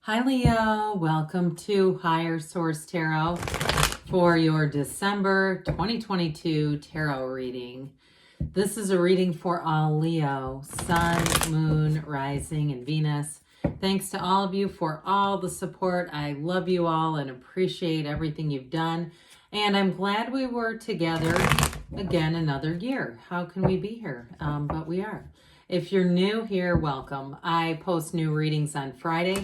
Hi Leo, welcome to Higher Source Tarot for your December 2022 tarot reading. This is a reading for all Leo, Sun, Moon, Rising, and Venus. Thanks to all of you for all the support. I love you all and appreciate everything you've done. And I'm glad we were together again another year. How can we be here? But we are. If you're new here, welcome. I post new readings on Friday,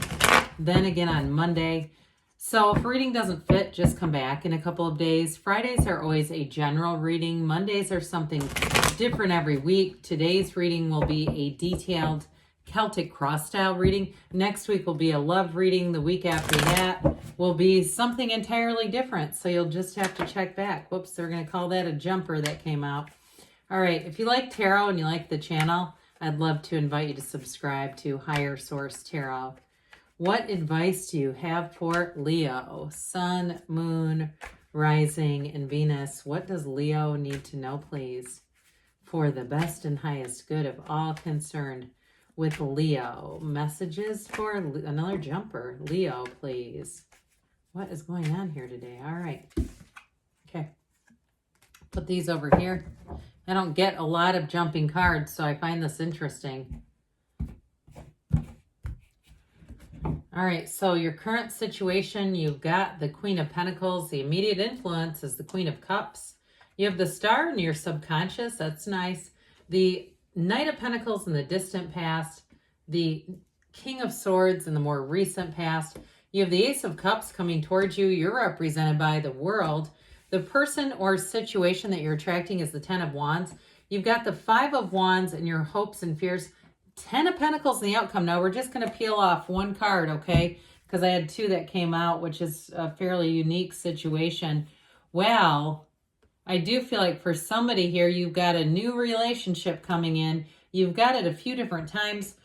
then again on Monday. So if a reading doesn't fit, just come back in a couple of days. Fridays are always a general reading. Mondays are something different every week. Today's reading will be a detailed Celtic cross style reading. Next week will be a love reading. The week after that will be something entirely different. So you'll just have to check back. Whoops, they're going to call that a jumper that came out. All right, if you like tarot and you like the channel, I'd love to invite you to subscribe to Higher Source Tarot. What advice do you have for Leo? Sun, Moon, Rising, and Venus. What does Leo need to know, please, for the best and highest good of all concerned with Leo? Messages for another jumper. Leo, please. What is going on here today? All right. Okay. Put these over here. I don't get a lot of jumping cards, so I find this interesting. All right, so your current situation, you've got the Queen of Pentacles. The immediate influence is the Queen of Cups. You have the Star in your subconscious. That's nice. The Knight of Pentacles in the distant past. The King of Swords in the more recent past. You have the Ace of Cups coming towards you. You're represented by the World. The person or situation that you're attracting is the Ten of Wands. You've got the Five of Wands and your hopes and fears. Ten of Pentacles in the outcome. Now, we're just going to peel off one card, okay? Because I had two that came out, which is a fairly unique situation. Well, I do feel like for somebody here, you've got a new relationship coming in. You've got it a few different times.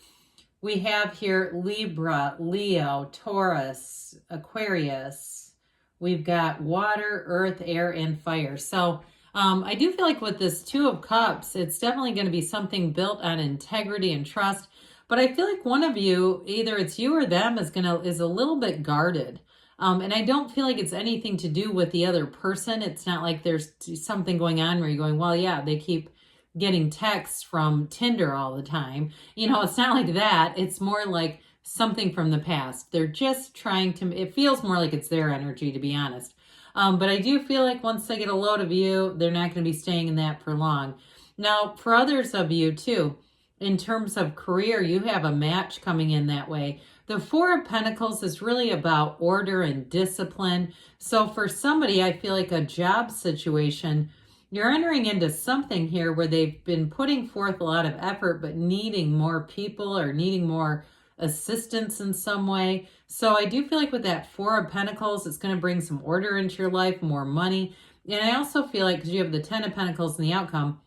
We have here Libra, Leo, Taurus, Aquarius. We've got water, earth, air, and fire. So I do feel like with this Two of Cups, it's definitely going to be something built on integrity and trust. But I feel like one of you, either it's you or them, is a little bit guarded. And I don't feel like it's anything to do with the other person. It's not like there's something going on where you're going, well, yeah, they keep getting texts from Tinder all the time. You know, it's not like that. It's more like something from the past. They're just trying to, it feels more like it's their energy, to be honest. But I do feel like once they get a load of you, they're not going to be staying in that for long. Now, for others of you too, in terms of career, you have a match coming in that way. The Four of Pentacles is really about order and discipline. So for somebody, I feel like a job situation, you're entering into something here where they've been putting forth a lot of effort, but needing more people or needing more assistance in some way. So I do feel like with that Four of Pentacles, it's going to bring some order into your life, more money. And I also feel like because you have the Ten of Pentacles in the outcome,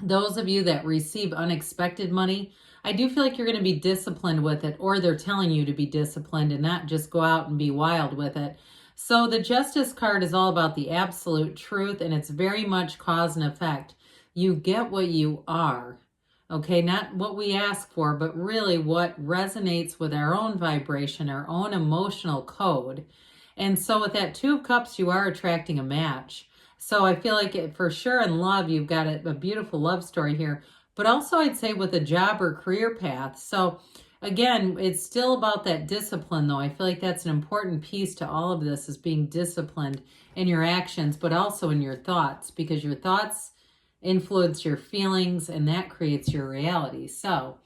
those of you that receive unexpected money, I do feel like you're going to be disciplined with it, or they're telling you to be disciplined and not just go out and be wild with it. So the Justice card is all about the absolute truth, and it's very much cause and effect. You get what you are. Okay, not what we ask for, but really what resonates with our own vibration, our own emotional code. And so with that Two of Cups, you are attracting a match. So I feel like for sure in love, you've got a beautiful love story here. But also I'd say with a job or career path. So again, it's still about that discipline though. I feel like that's an important piece to all of this, is being disciplined in your actions, but also in your thoughts, because your thoughts influence your feelings and that creates your reality. So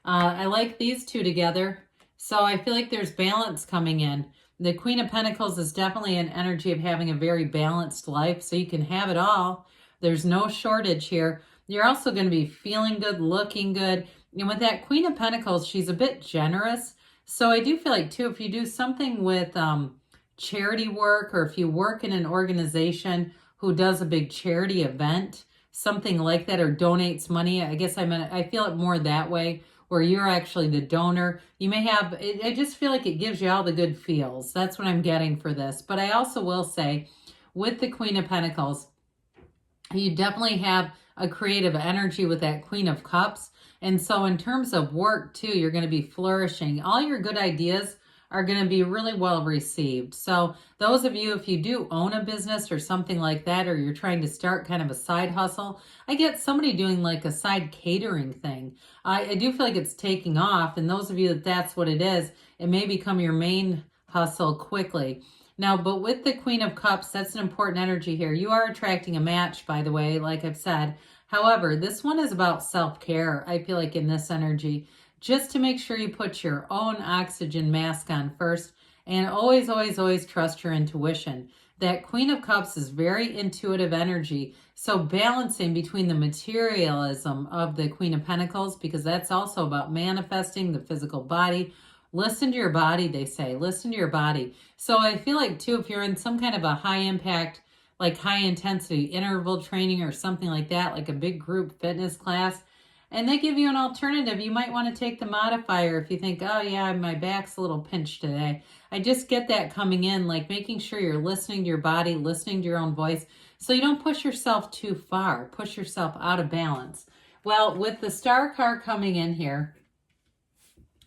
I like these two together. So I feel like there's balance coming in. The Queen of Pentacles is definitely an energy of having a very balanced life, so you can have it all. There's no shortage here. You're also going to be feeling good, looking good. And with that Queen of Pentacles, she's a bit generous. So I do feel like too, if you do something with charity work, or if you work in an organization who does a big charity event, something like that, or donates money. I guess I feel it more that way, where you're actually the donor. You may have, I just feel like it gives you all the good feels. That's what I'm getting for this. But I also will say, with the Queen of Pentacles, you definitely have a creative energy with that Queen of Cups. And so in terms of work too, you're going to be flourishing. All your good ideas are going to be really well received. So those of you, if you do own a business or something like that, or you're trying to start kind of a side hustle, I get somebody doing like a side catering thing. I do feel like it's taking off. And those of you that that's what it is, it may become your main hustle quickly. Now, but with the Queen of Cups, that's an important energy here. You are attracting a match, by the way, like I've said. However, this one is about self-care, I feel like, in this energy, just to make sure you put your own oxygen mask on first, and always, always, always trust your intuition. That Queen of Cups is very intuitive energy, so balancing between the materialism of the Queen of Pentacles, because that's also about manifesting the physical body. Listen to your body, they say. Listen to your body. So I feel like, too, if you're in some kind of a high impact, like high intensity interval training or something like that, like a big group fitness class, and they give you an alternative, you might want to take the modifier if you think, oh yeah, my back's a little pinched today. I just get that coming in, like making sure you're listening to your body, listening to your own voice, so you don't push yourself too far, push yourself out of balance. Well, with the Star card coming in here,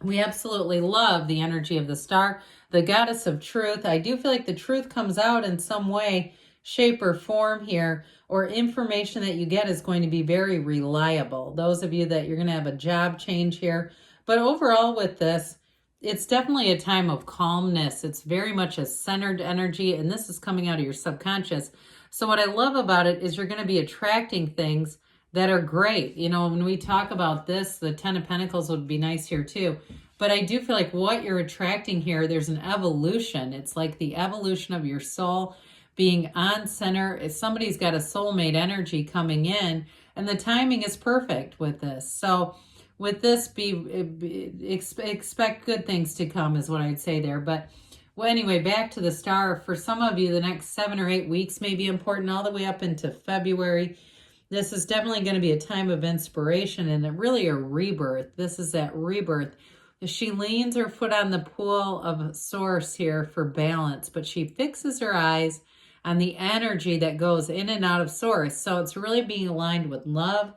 we absolutely love the energy of the Star, the goddess of truth. I do feel like the truth comes out in some way, shape, or form here, or information that you get is going to be very reliable. Those of you that you're going to have a job change here. But overall with this, it's definitely a time of calmness. It's very much a centered energy, and this is coming out of your subconscious. So what I love about it is you're going to be attracting things that are great. You know, when we talk about this, the Ten of Pentacles would be nice here too. But I do feel like what you're attracting here, there's an evolution. It's like the evolution of your soul being on center. If somebody's got a soulmate energy coming in, and the timing is perfect with this. So with this, expect good things to come is what I'd say there. But well, anyway, back to the Star. For some of you, the next 7 or 8 weeks may be important, all the way up into February. This is definitely going to be a time of inspiration and really a rebirth. This is that rebirth. She leans her foot on the pool of source here for balance, but she fixes her eyes on the energy that goes in and out of source. So it's really being aligned with love.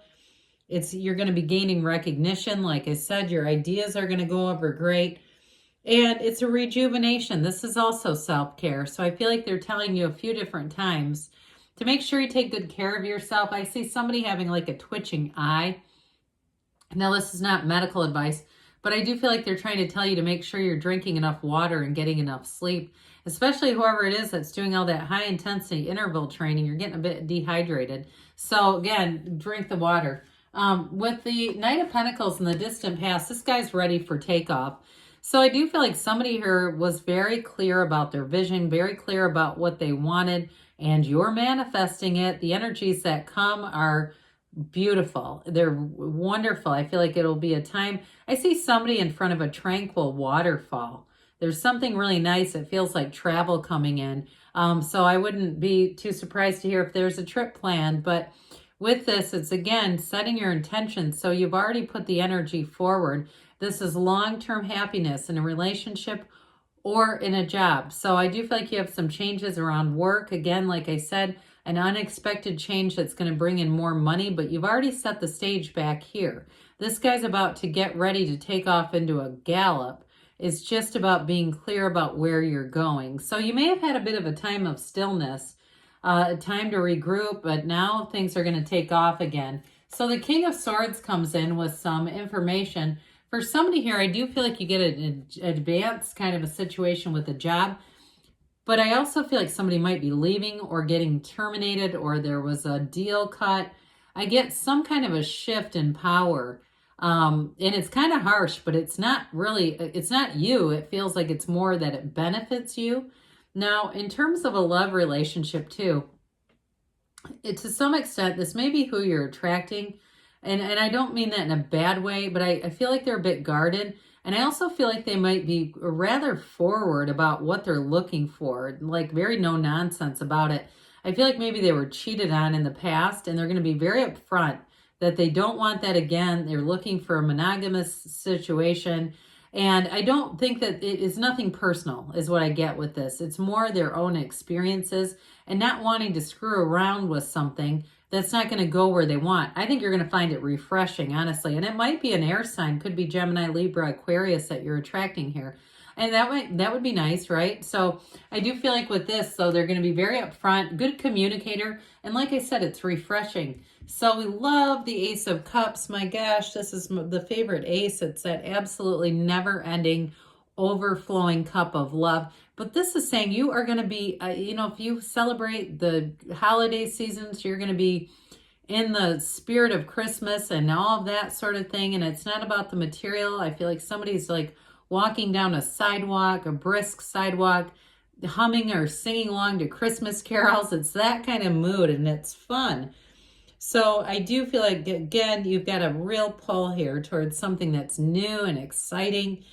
You're going to be gaining recognition. Like I said, your ideas are going to go over great. And it's a rejuvenation. This is also self-care. So I feel like they're telling you a few different times to make sure you take good care of yourself. I see somebody having like a twitching eye. Now, this is not medical advice, but I do feel like they're trying to tell you to make sure you're drinking enough water and getting enough sleep, especially whoever it is that's doing all that high intensity interval training. You're getting a bit dehydrated. So again, drink the water. With the Knight of Pentacles in the distant past, this guy's ready for takeoff. So I do feel like somebody here was very clear about their vision, very clear about what they wanted, and you're manifesting it. The energies that come are beautiful. They're wonderful. I feel like it'll be a time. I see somebody in front of a tranquil waterfall. There's something really nice. It feels like travel coming in. So I wouldn't be too surprised to hear if there's a trip planned. But with this, it's again setting your intentions. So you've already put the energy forward. This is long-term happiness in a relationship or in a job. So I do feel like you have some changes around work. Again, like I said, an unexpected change that's going to bring in more money, but you've already set the stage back here. This guy's about to get ready to take off into a gallop. It's just about being clear about where you're going. So you may have had a bit of a time of stillness, time to regroup, but now things are going to take off again. So the King of Swords comes in with some information. For somebody here, I do feel like you get an advanced kind of a situation with a job, but I also feel like somebody might be leaving or getting terminated, or there was a deal cut. I get some kind of a shift in power, and it's kind of harsh, but it's not really, it's not you. It feels like it's more that it benefits you. Now, in terms of a love relationship too, to some extent, this may be who you're attracting. And I don't mean that in a bad way, but I feel like they're a bit guarded. And I also feel like they might be rather forward about what they're looking for, like very no nonsense about it. I feel like maybe they were cheated on in the past, and they're going to be very upfront that they don't want that again. They're looking for a monogamous situation. And I don't think that it is nothing personal is what I get with this. It's more their own experiences and not wanting to screw around with something that's not going to go where they want. I think you're going to find it refreshing, honestly. And it might be an air sign. Could be Gemini, Libra, Aquarius that you're attracting here. And that would be nice, right? So I do feel like with this, though, they're going to be very upfront, good communicator. And like I said, it's refreshing. So we love the Ace of Cups. My gosh, this is the favorite ace. It's that absolutely never ending, overflowing cup of love. But this is saying you are going to be, if you celebrate the holiday seasons, you're going to be in the spirit of Christmas and all of that sort of thing. And it's not about the material. I feel like somebody's like walking down a sidewalk, a brisk sidewalk, humming or singing along to Christmas carols. It's that kind of mood, and it's fun. So I do feel like, again, you've got a real pull here towards something that's new and exciting.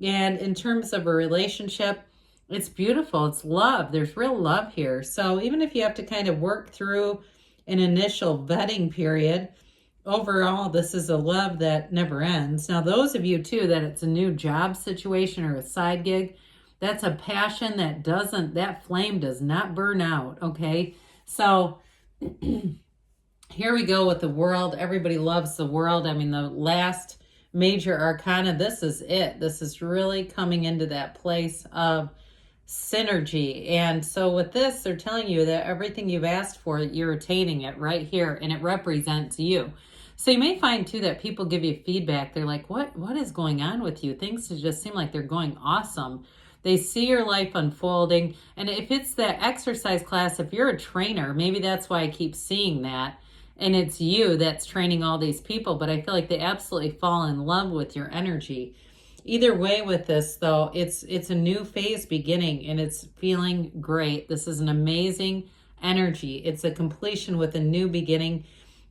And in terms of a relationship, it's beautiful. It's love. There's real love here. So even if you have to kind of work through an initial vetting period, overall, this is a love that never ends. Now, those of you, too, that it's a new job situation or a side gig, that's a passion that flame does not burn out, okay? So here we go with the world. Everybody loves the world. I mean, the last major arcana, this is it. This is really coming into that place of synergy. And so with this, they're telling you that everything you've asked for, you're attaining it right here, and it represents you. So you may find too that people give you feedback. They're like, what is going on with you? Things just seem like they're going awesome. They see your life unfolding. And if it's that exercise class, if you're a trainer, maybe that's why I keep seeing that. And it's you that's training all these people, but I feel like they absolutely fall in love with your energy. Either way with this, though, it's a new phase beginning, and it's feeling great. This is an amazing energy. It's a completion with a new beginning.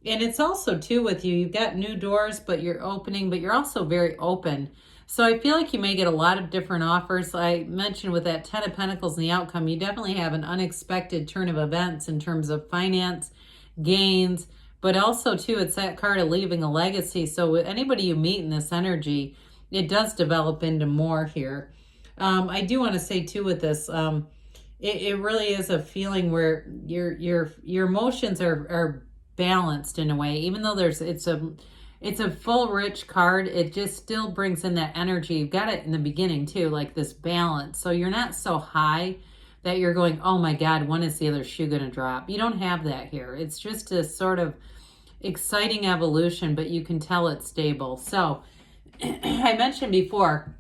And it's also, too, with you, you've got new doors, but you're opening, but you're also very open. So I feel like you may get a lot of different offers. I mentioned with that 10 of Pentacles and the outcome, you definitely have an unexpected turn of events in terms of finance, gains, but also, too, it's that card of leaving a legacy. So with anybody you meet in this energy, it does develop into more here. I do want to say, too, with this, it really is a feeling where your emotions are balanced in a way. Even though it's a full rich card, it just still brings in that energy. You've got it in the beginning, too, like this balance. So you're not so high that you're going, oh my God, when is the other shoe going to drop? You don't have that here. It's just a sort of exciting evolution, but you can tell it's stable. So I mentioned before,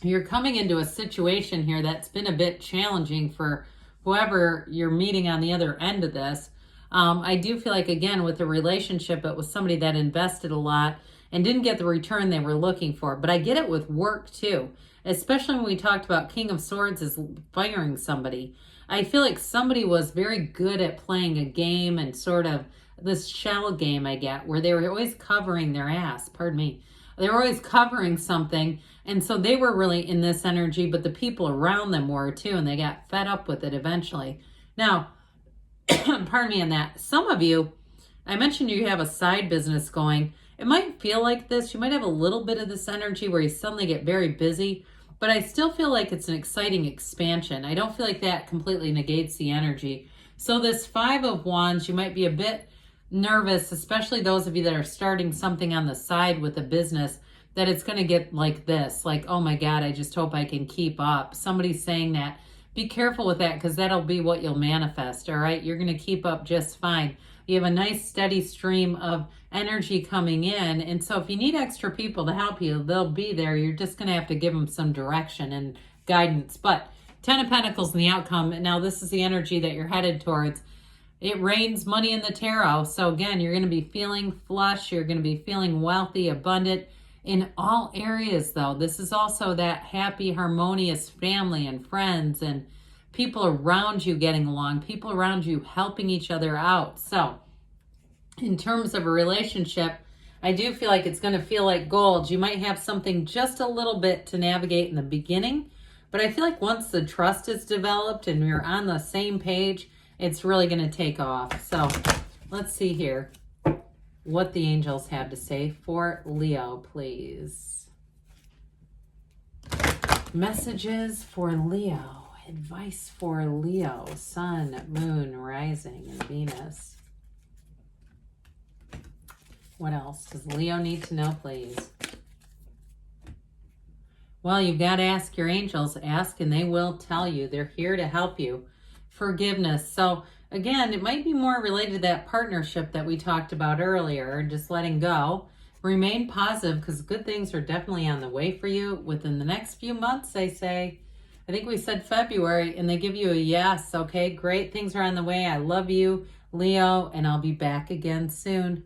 you're coming into a situation here that's been a bit challenging for whoever you're meeting on the other end of this. I do feel like, again, with the relationship, it was somebody that invested a lot and didn't get the return they were looking for. But I get it with work, too, especially when we talked about King of Swords is firing somebody. I feel like somebody was very good at playing a game, and sort of this shell game I get, where they were always covering their ass, pardon me. They were always covering something, and so they were really in this energy, but the people around them were too, and they got fed up with it eventually. Now, pardon me on that. Some of you, I mentioned you have a side business going. It might feel like this. You might have a little bit of this energy where you suddenly get very busy, but I still feel like it's an exciting expansion. I don't feel like that completely negates the energy. So this 5 of Wands, you might be a bit nervous, especially those of you that are starting something on the side with a business, that it's going to get like this, like, oh my God, I just hope I can keep up. Somebody's saying that. Be careful with that, because that'll be what you'll manifest, all right? You're going to keep up just fine. You have a nice steady stream of energy coming in, and so if you need extra people to help you, they'll be there. You're just going to have to give them some direction and guidance. But 10 of Pentacles and the outcome, now this is the energy that you're headed towards. It rains money in the tarot. So again, you're going to be feeling flush. You're going to be feeling wealthy, abundant in all areas, though. This is also that happy, harmonious family and friends and people around you getting along, people around you helping each other out. So in terms of a relationship, I do feel like it's going to feel like gold. You might have something just a little bit to navigate in the beginning, but I feel like once the trust is developed and you're on the same page, it's really going to take off. So let's see here what the angels have to say for Leo, please. Messages for Leo. Advice for Leo. Sun, moon, rising, and Venus. What else does Leo need to know, please? Well, you've got to ask your angels. Ask and they will tell you. They're here to help you. Forgiveness. So, again, it might be more related to that partnership that we talked about earlier, just letting go. Remain positive because good things are definitely on the way for you within the next few months, they say. I think we said February, and they give you a yes. Okay, great things are on the way. I love you, Leo, and I'll be back again soon.